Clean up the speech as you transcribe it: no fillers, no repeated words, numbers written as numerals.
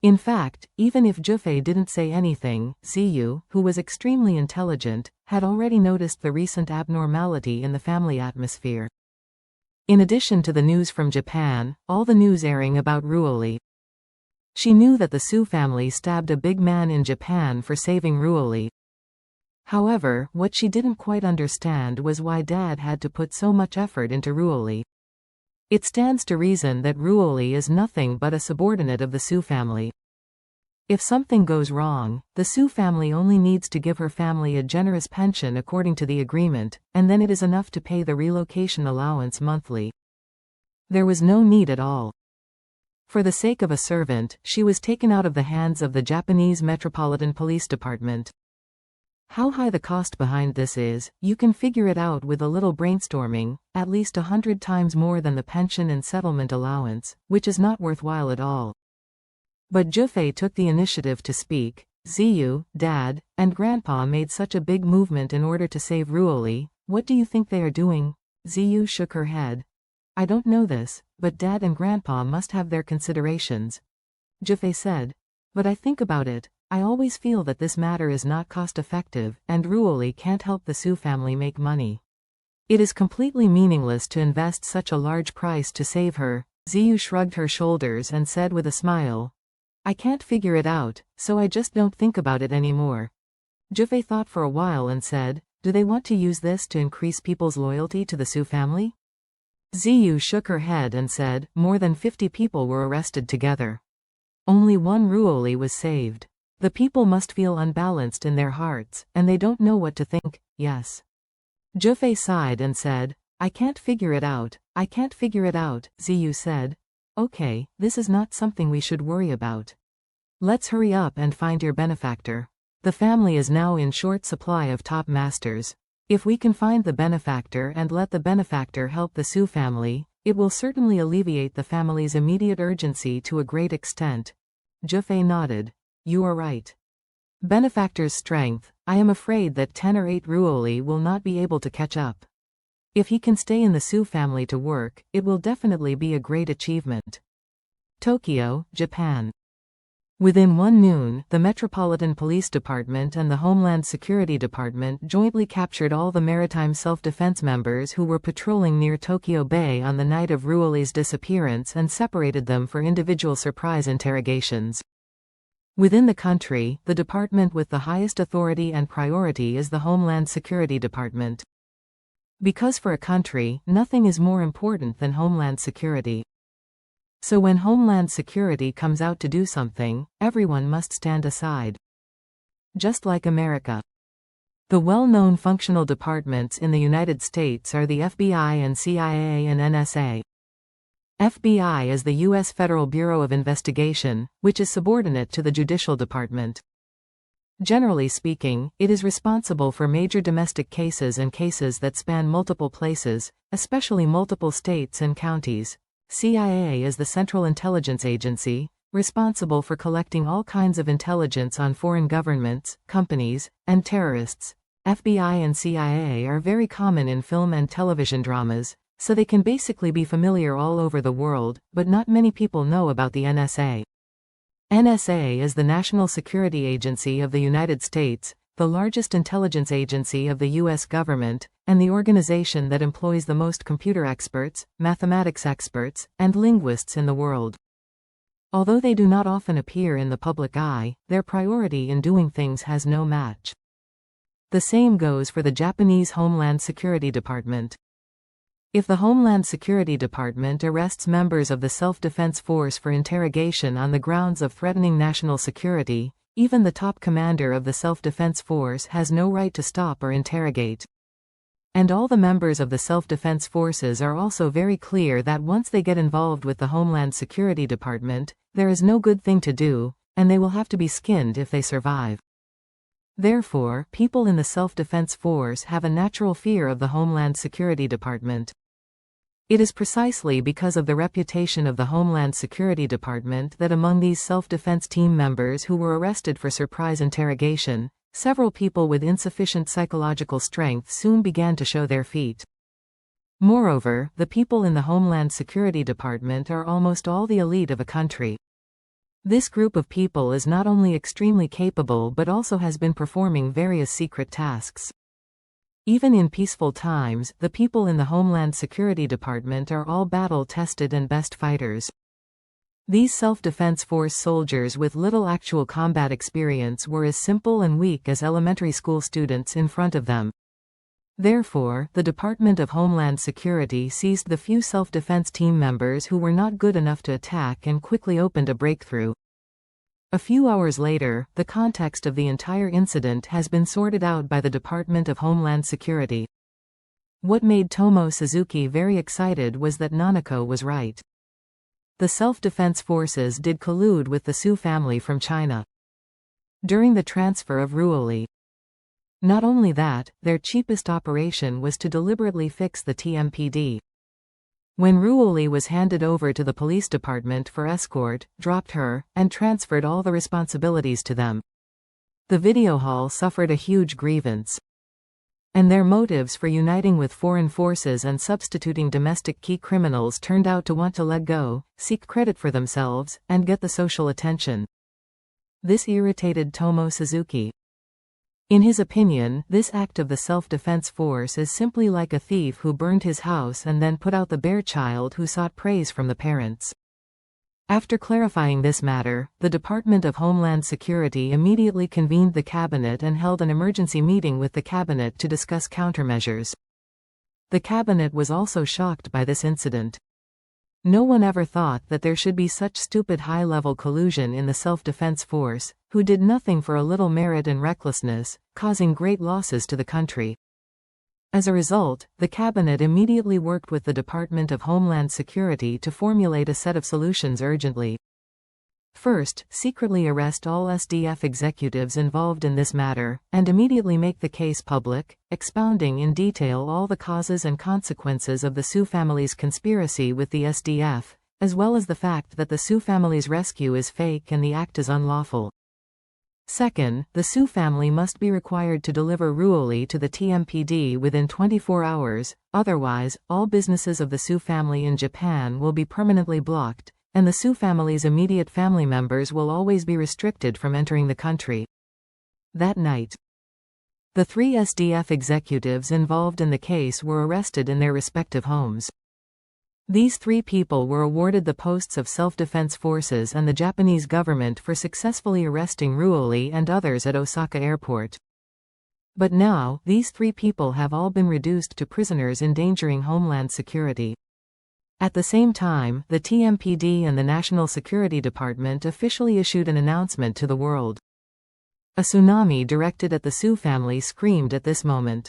In fact, even if Jufei didn't say anything, Ziyu, who was extremely intelligent, had already noticed the recent abnormality in the family atmosphere. In addition to the news from Japan, all the news airing about Ruoli. She knew that the Su family stabbed a big man in Japan for saving Ruoli. However, what she didn't quite understand was why Dad had to put so much effort into Ruoli. It stands to reason that Ruoli is nothing but a subordinate of the Su family. If something goes wrong, the Su family only needs to give her family a generous pension according to the agreement, and then it is enough to pay the relocation allowance monthly. There was no need at all. For the sake of a servant, she was taken out of the hands of the Japanese Metropolitan Police Department. How high the cost behind this is, you can figure it out with a little brainstorming, at least 100 times more than the pension and settlement allowance, which is not worthwhile at all. But Jufei took the initiative to speak. Ziyu, Dad, and Grandpa made such a big movement in order to save Ruoli. What do you think they are doing? Ziyu shook her head. I don't know this, but Dad and Grandpa must have their considerations. Jufei said. But I think about it. I always feel that this matter is not cost-effective, and Ruoli can't help the Su family make money. It is completely meaningless to invest such a large price to save her. Ziyu shrugged her shoulders and said with a smile, I can't figure it out, so I just don't think about it anymore. Jufei thought for a while and said, do they want to use this to increase people's loyalty to the Su family? Ziyu shook her head and said, more than 50 people were arrested together. Only one Ruoli was saved. The people must feel unbalanced in their hearts, and they don't know what to think. Yes. Jufei sighed and said, I can't figure it out. I can't figure it out. Ziyu said, okay, this is not something we should worry about. Let's hurry up and find your benefactor. The family is now in short supply of top masters. If we can find the benefactor and let the benefactor help the Su family, it will certainly alleviate the family's immediate urgency to a great extent. Jufei nodded. You are right. Benefactor's strength, I am afraid that 10 or 8 Ruoli will not be able to catch up. If he can stay in the Su family to work, it will definitely be a great achievement. Tokyo, Japan. Within 1 noon, the Metropolitan Police Department and the Homeland Security Department jointly captured all the maritime self-defense members who were patrolling near Tokyo Bay on the night of Ruoli's disappearance and separated them for individual surprise interrogations. Within the country, the department with the highest authority and priority is the Homeland Security Department. Because for a country, nothing is more important than Homeland Security. So when Homeland Security comes out to do something, everyone must stand aside. Just like America. The well-known functional departments in the United States are the FBI and CIA and NSA. FBI is the U.S. Federal Bureau of Investigation, which is subordinate to the Judicial Department. Generally speaking, it is responsible for major domestic cases and cases that span multiple places, especially multiple states and counties. CIA is the Central Intelligence Agency, responsible for collecting all kinds of intelligence on foreign governments, companies, and terrorists. FBI and CIA are very common in film and television dramas, so they can basically be familiar all over the world, but not many people know about the NSA. NSA is the National Security Agency of the United States, the largest intelligence agency of the U.S. government, and the organization that employs the most computer experts, mathematics experts, and linguists in the world. Although they do not often appear in the public eye, their priority in doing things has no match. The same goes for the Japanese Homeland Security Department. If the Homeland Security Department arrests members of the self-defense force for interrogation on the grounds of threatening national security, even the top commander of the self-defense force has no right to stop or interrogate. And all the members of the self-defense forces are also very clear that once they get involved with the Homeland Security Department, there is no good thing to do, and they will have to be skinned if they survive. Therefore, people in the self-defense force have a natural fear of the Homeland Security Department. It is precisely because of the reputation of the Homeland Security Department that among these self-defense team members who were arrested for surprise interrogation, several people with insufficient psychological strength soon began to show their feet. Moreover, the people in the Homeland Security Department are almost all the elite of a country. This group of people is not only extremely capable but also has been performing various secret tasks. Even in peaceful times, the people in the Homeland Security Department are all battle-tested and best fighters. These self-defense force soldiers with little actual combat experience were as simple and weak as elementary school students in front of them. Therefore, the Department of Homeland Security seized the few self-defense team members who were not good enough to attack and quickly opened a breakthrough. A few hours later, the context of the entire incident has been sorted out by the Department of Homeland Security. What made Tomo Suzuki very excited was that Nanako was right. The self-defense forces did collude with the Su family from China during the transfer of Ruoli. Not only that, their cheapest operation was to deliberately fix the TMPD. When Ruoli was handed over to the police department for escort, dropped her, and transferred all the responsibilities to them. The video hall suffered a huge grievance. And their motives for uniting with foreign forces and substituting domestic key criminals turned out to want to let go, seek credit for themselves, and get the social attention. This irritated Tomo Suzuki. In his opinion, this act of the self-defense force is simply like a thief who burned his house and then put out the bear child who sought praise from the parents. After clarifying this matter, the Department of Homeland Security immediately convened the cabinet and held an emergency meeting with the cabinet to discuss countermeasures. The cabinet was also shocked by this incident. No one ever thought that there should be such stupid high-level collusion in the self-defense force, who did nothing for a little merit and recklessness, causing great losses to the country. As a result, the cabinet immediately worked with the Department of Homeland Security to formulate a set of solutions urgently. First, secretly arrest all SDF executives involved in this matter, and immediately make the case public, expounding in detail all the causes and consequences of the Su family's conspiracy with the SDF, as well as the fact that the Su family's rescue is fake and the act is unlawful. Second, the Su family must be required to deliver Ruoli to the TMPD within 24 hours, otherwise, all businesses of the Su family in Japan will be permanently blocked, and the Su family's immediate family members will always be restricted from entering the country. That night, the 3 SDF executives involved in the case were arrested in their respective homes. These 3 people were awarded the posts of self-defense forces and the Japanese government for successfully arresting Ruoli and others at Osaka Airport. But now, these 3 people have all been reduced to prisoners endangering Homeland Security. At the same time, the TMPD and the National Security Department officially issued an announcement to the world. A tsunami directed at the Su family screamed at this moment.